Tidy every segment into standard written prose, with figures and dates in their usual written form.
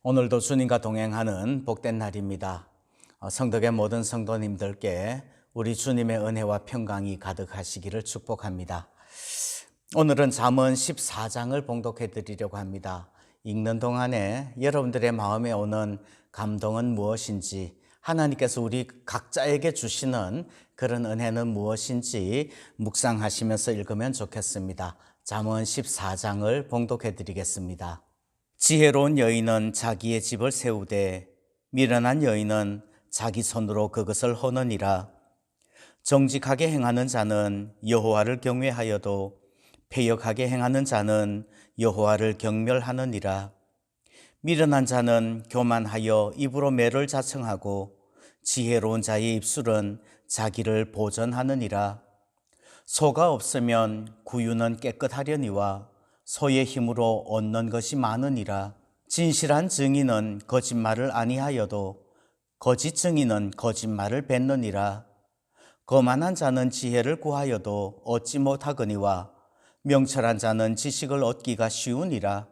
오늘도 주님과 동행하는 복된 날입니다. 성덕의 모든 성도님들께 우리 주님의 은혜와 평강이 가득하시기를 축복합니다. 오늘은 잠언 14장을 봉독해 드리려고 합니다. 읽는 동안에 여러분들의 마음에 오는 감동은 무엇인지, 하나님께서 우리 각자에게 주시는 그런 은혜는 무엇인지 묵상하시면서 읽으면 좋겠습니다. 잠언 14장을 봉독해 드리겠습니다. 지혜로운 여인은 자기의 집을 세우되 미련한 여인은 자기 손으로 그것을 허느니라. 정직하게 행하는 자는 여호와를 경외하여도 패역하게 행하는 자는 여호와를 경멸하느니라. 미련한 자는 교만하여 입으로 매를 자청하고 지혜로운 자의 입술은 자기를 보전하느니라. 소가 없으면 구유는 깨끗하려니와 소의 힘으로 얻는 것이 많으니라. 진실한 증인은 거짓말을 아니하여도 거짓 증인은 거짓말을 뱉느니라. 거만한 자는 지혜를 구하여도 얻지 못하거니와 명철한 자는 지식을 얻기가 쉬우니라.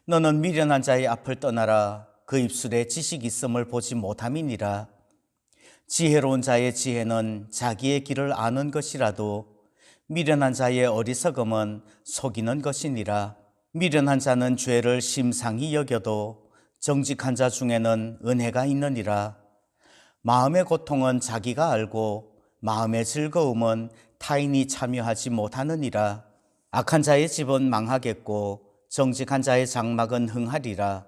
너는 미련한 자의 앞을 떠나라. 그 입술에 지식이 있음을 보지 못함이니라. 지혜로운 자의 지혜는 자기의 길을 아는 것이라도 미련한 자의 어리석음은 속이는 것이니라. 미련한 자는 죄를 심상히 여겨도 정직한 자 중에는 은혜가 있느니라. 마음의 고통은 자기가 알고 마음의 즐거움은 타인이 참여하지 못하느니라. 악한 자의 집은 망하겠고 정직한 자의 장막은 흥하리라.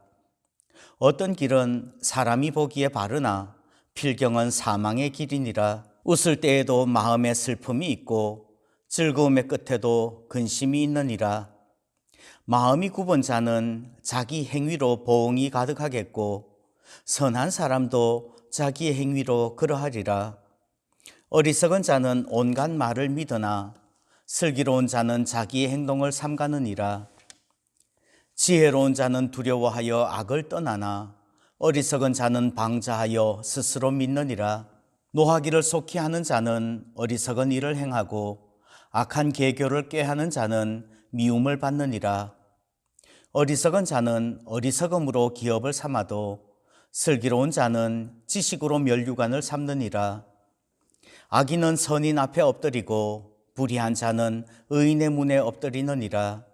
어떤 길은 사람이 보기에 바르나 필경은 사망의 길이니라. 웃을 때에도 마음에 슬픔이 있고 즐거움의 끝에도 근심이 있느니라. 마음이 굽은 자는 자기 행위로 보응이 가득하겠고 선한 사람도 자기의 행위로 그러하리라. 어리석은 자는 온갖 말을 믿으나 슬기로운 자는 자기의 행동을 삼가느니라. 지혜로운 자는 두려워하여 악을 떠나나 어리석은 자는 방자하여 스스로 믿느니라. 노하기를 속히 하는 자는 어리석은 일을 행하고 악한 계교를 꾀하는 자는 미움을 받느니라. 어리석은 자는 어리석음으로 기업을 삼아도 슬기로운 자는 지식으로 면류관을 삼느니라. 악인은 선인 앞에 엎드리고 불의한 자는 의인의 문에 엎드리느니라.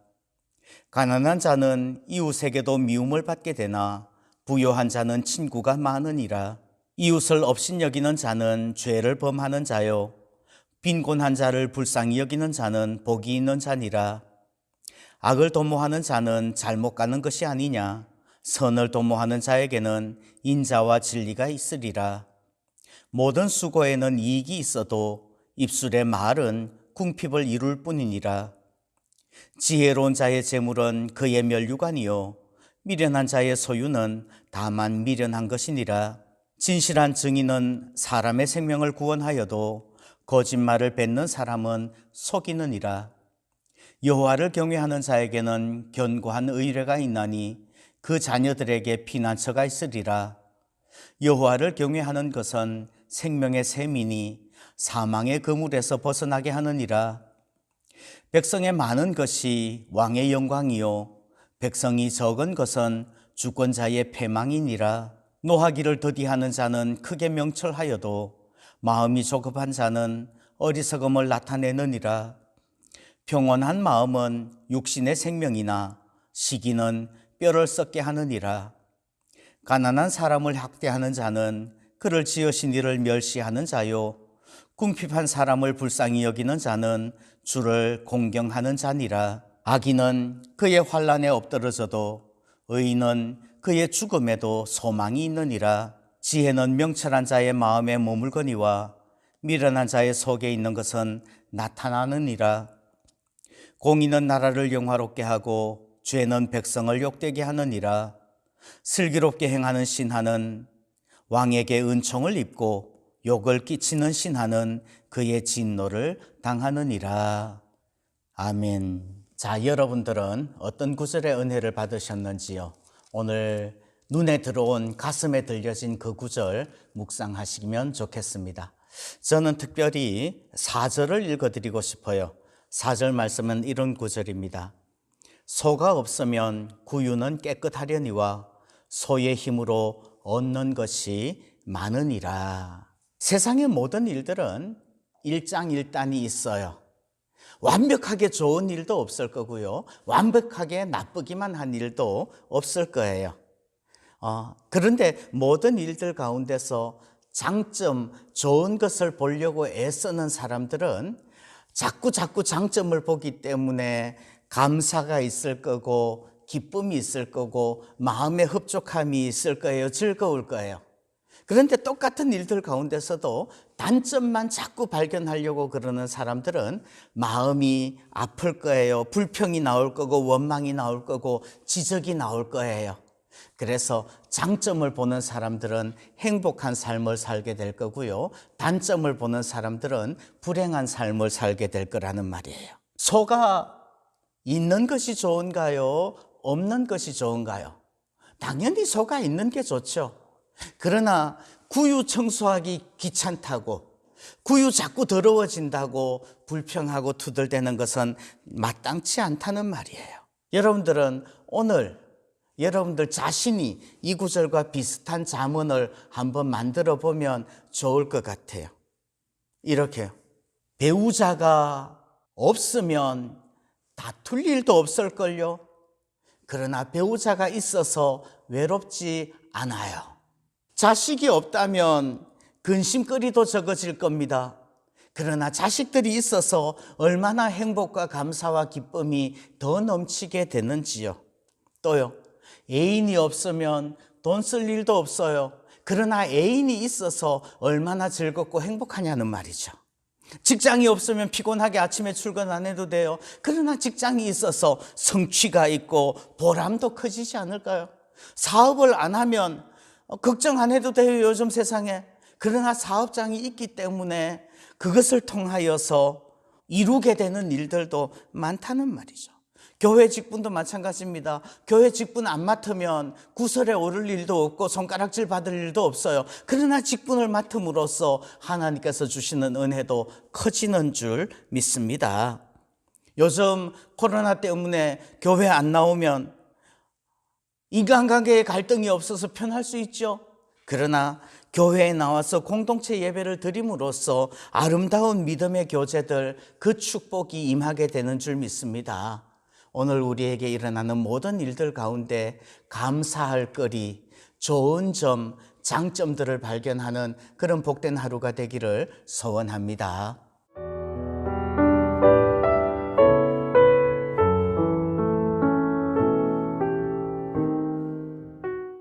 가난한 자는 이웃에게도 미움을 받게 되나 부요한 자는 친구가 많으니라. 이웃을 업신여기는 자는 죄를 범하는 자요 빈곤한 자를 불쌍히 여기는 자는 복이 있는 자니라. 악을 도모하는 자는 잘못 가는 것이 아니냐. 선을 도모하는 자에게는 인자와 진리가 있으리라. 모든 수고에는 이익이 있어도 입술의 말은 궁핍을 이룰 뿐이니라. 지혜로운 자의 재물은 그의 면류관이요 미련한 자의 소유는 다만 미련한 것이니라. 진실한 증인은 사람의 생명을 구원하여도 거짓말을 뱉는 사람은 속이느니라. 여호와를 경외하는 자에게는 견고한 의뢰가 있나니 그 자녀들에게 피난처가 있으리라. 여호와를 경외하는 것은 생명의 샘이니 사망의 그물에서 벗어나게 하느니라. 백성의 많은 것이 왕의 영광이요 백성이 적은 것은 주권자의 패망이니라. 노하기를 더디하는 자는 크게 명철하여도 마음이 조급한 자는 어리석음을 나타내느니라. 평온한 마음은 육신의 생명이나 시기는 뼈를 썩게 하느니라. 가난한 사람을 학대하는 자는 그를 지으신 이를 멸시하는 자요 궁핍한 사람을 불쌍히 여기는 자는 주를 공경하는 자니라. 악인은 그의 환난에 엎드러져도 의인은 그의 죽음에도 소망이 있느니라. 지혜는 명철한 자의 마음에 머물거니와 미련한 자의 속에 있는 것은 나타나느니라. 공의는 나라를 영화롭게 하고 죄는 백성을 욕되게 하느니라. 슬기롭게 행하는 신하는 왕에게 은총을 입고 욕을 끼치는 신하는 그의 진노를 당하느니라. 아멘. 자, 여러분들은 어떤 구절의 은혜를 받으셨는지요? 오늘 눈에 들어온 가슴에 들려진 그 구절 묵상하시면 좋겠습니다. 저는 특별히 4절을 읽어드리고 싶어요. 4절 말씀은 이런 구절입니다. 소가 없으면 구유는 깨끗하려니와 소의 힘으로 얻는 것이 많으니라. 세상의 모든 일들은 일장일단이 있어요. 완벽하게 좋은 일도 없을 거고요. 완벽하게 나쁘기만 한 일도 없을 거예요. 그런데 모든 일들 가운데서 장점, 좋은 것을 보려고 애쓰는 사람들은 자꾸 장점을 보기 때문에 감사가 있을 거고 기쁨이 있을 거고 마음의 흡족함이 있을 거예요. 즐거울 거예요. 그런데 똑같은 일들 가운데서도 단점만 자꾸 발견하려고 그러는 사람들은 마음이 아플 거예요. 불평이 나올 거고 원망이 나올 거고 지적이 나올 거예요. 그래서 장점을 보는 사람들은 행복한 삶을 살게 될 거고요. 단점을 보는 사람들은 불행한 삶을 살게 될 거라는 말이에요. 소가 있는 것이 좋은가요? 없는 것이 좋은가요? 당연히 소가 있는 게 좋죠. 그러나 구유 청소하기 귀찮다고, 구유 자꾸 더러워진다고 불평하고 투덜대는 것은 마땅치 않다는 말이에요. 여러분들은 오늘 여러분들 자신이 이 구절과 비슷한 잠언을 한번 만들어 보면 좋을 것 같아요. 이렇게요. 배우자가 없으면 다툴 일도 없을걸요. 그러나 배우자가 있어서 외롭지 않아요. 자식이 없다면 근심거리도 적어질 겁니다. 그러나 자식들이 있어서 얼마나 행복과 감사와 기쁨이 더 넘치게 되는지요. 또요, 애인이 없으면 돈 쓸 일도 없어요. 그러나 애인이 있어서 얼마나 즐겁고 행복하냐는 말이죠. 직장이 없으면 피곤하게 아침에 출근 안 해도 돼요. 그러나 직장이 있어서 성취가 있고 보람도 커지지 않을까요? 사업을 안 하면 걱정 안 해도 돼요, 요즘 세상에. 그러나 사업장이 있기 때문에 그것을 통하여서 이루게 되는 일들도 많다는 말이죠. 교회 직분도 마찬가지입니다. 교회 직분 안 맡으면 구설에 오를 일도 없고 손가락질 받을 일도 없어요. 그러나 직분을 맡음으로써 하나님께서 주시는 은혜도 커지는 줄 믿습니다. 요즘 코로나 때문에 교회 안 나오면 인간관계에 갈등이 없어서 편할 수 있죠. 그러나 교회에 나와서 공동체 예배를 드림으로써 아름다운 믿음의 교제들, 그 축복이 임하게 되는 줄 믿습니다. 오늘 우리에게 일어나는 모든 일들 가운데 감사할 거리, 좋은 점, 장점들을 발견하는 그런 복된 하루가 되기를 소원합니다.